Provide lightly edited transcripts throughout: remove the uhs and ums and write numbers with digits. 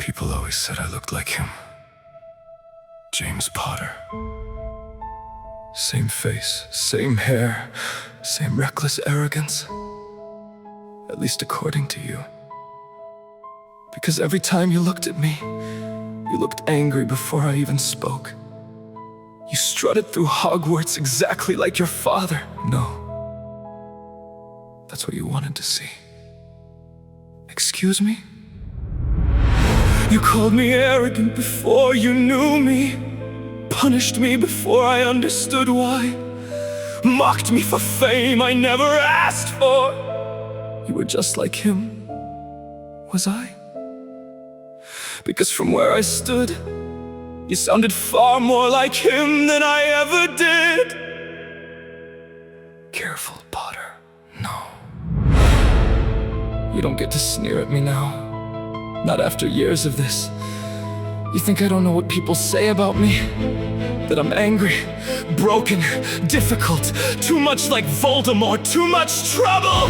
People always said I looked like him. James Potter. Same face, same hair, same reckless arrogance. At least according to you. Because every time you looked at me, you looked angry before I even spoke. You strutted through Hogwarts exactly like your father. No. That's what you wanted to see. Excuse me? You called me arrogant before you knew me, punished me before I understood why, mocked me for fame I never asked for. You were just like him, was I? Because from where I stood, you sounded far more like him than I ever did. Careful, Potter. No. You don't get to sneer at me now. Not after years of this. You think I don't know what people say about me? That I'm angry, broken, difficult, too much like Voldemort, too much trouble!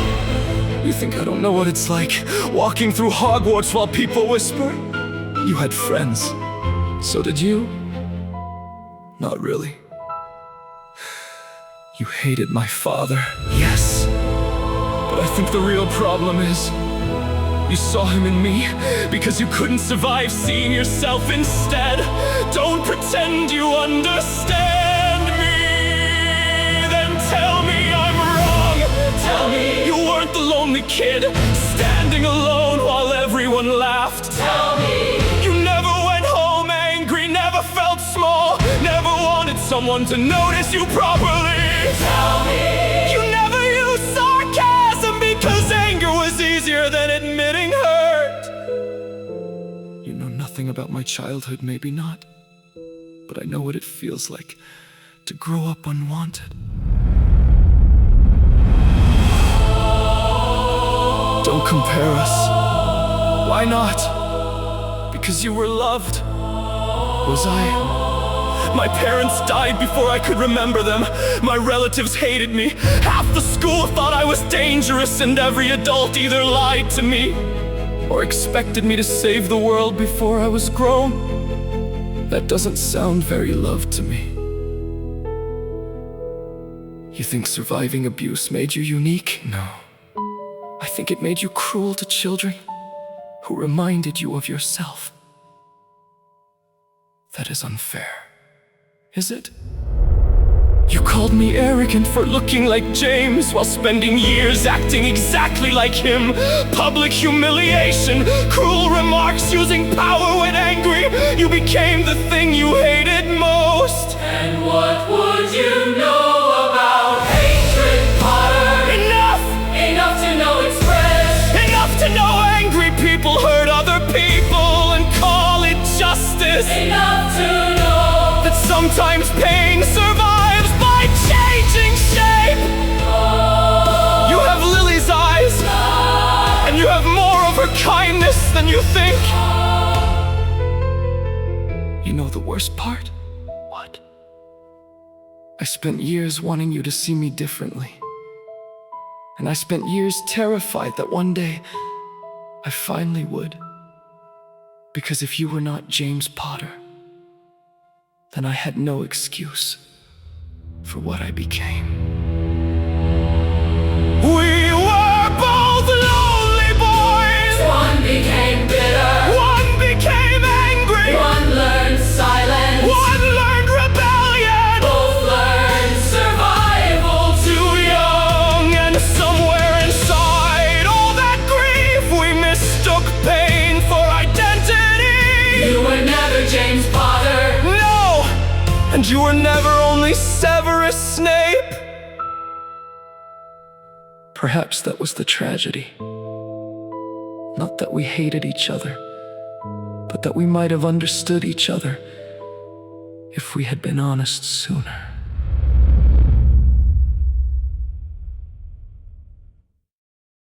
You think I don't know what it's like, walking through Hogwarts while people whisper? You had friends. So did you? Not really. You hated my father, yes. But I think the real problem is you saw him in me because you couldn't survive seeing yourself instead. Don't pretend you understand me. Then tell me I'm wrong. Tell me you weren't the lonely kid standing alone while everyone laughed. Tell me you never went home angry, never felt small, never wanted someone to notice you properly. Tell me you never used sarcasm because anger was easier than admitting hurt. You know nothing about my childhood, maybe not, but I know what it feels like to grow up unwanted. Don't compare us. Why not? Because you were loved. Was I? My parents died before I could remember them. My relatives hated me. Half the school thought I was dangerous, and every adult either lied to me or expected me to save the world before I was grown. That doesn't sound very loved to me. You think surviving abuse made you unique? No. I think it made you cruel to children who reminded you of yourself. That is unfair. Is it? You called me arrogant for looking like James while spending years acting exactly like him. Public humiliation, cruel remarks, using power when angry. You became the thing you hated most. And what would you know about hatred, Potter? Enough! Enough to know its fresh. Enough to know angry people hurt other people and call it justice. Enough to know that sometimes pain survives by changing shape. You have Lily's eyes, and you have more of her kindness than you think. You know the worst part? What? I spent years wanting you to see me differently. And I spent years terrified that one day I finally would. Because if you were not James Potter, then I had no excuse for what I became. We were both lonely boys. one became bitter, One became angry. one learned silence, One learned rebellion. both learned survival. Too young, and somewhere inside all that grief, we mistook pain for identity. You were never James Potter. No! And you were never only Severus Snape. Perhaps that was the tragedy. Not that we hated each other, but that we might have understood each other if we had been honest sooner.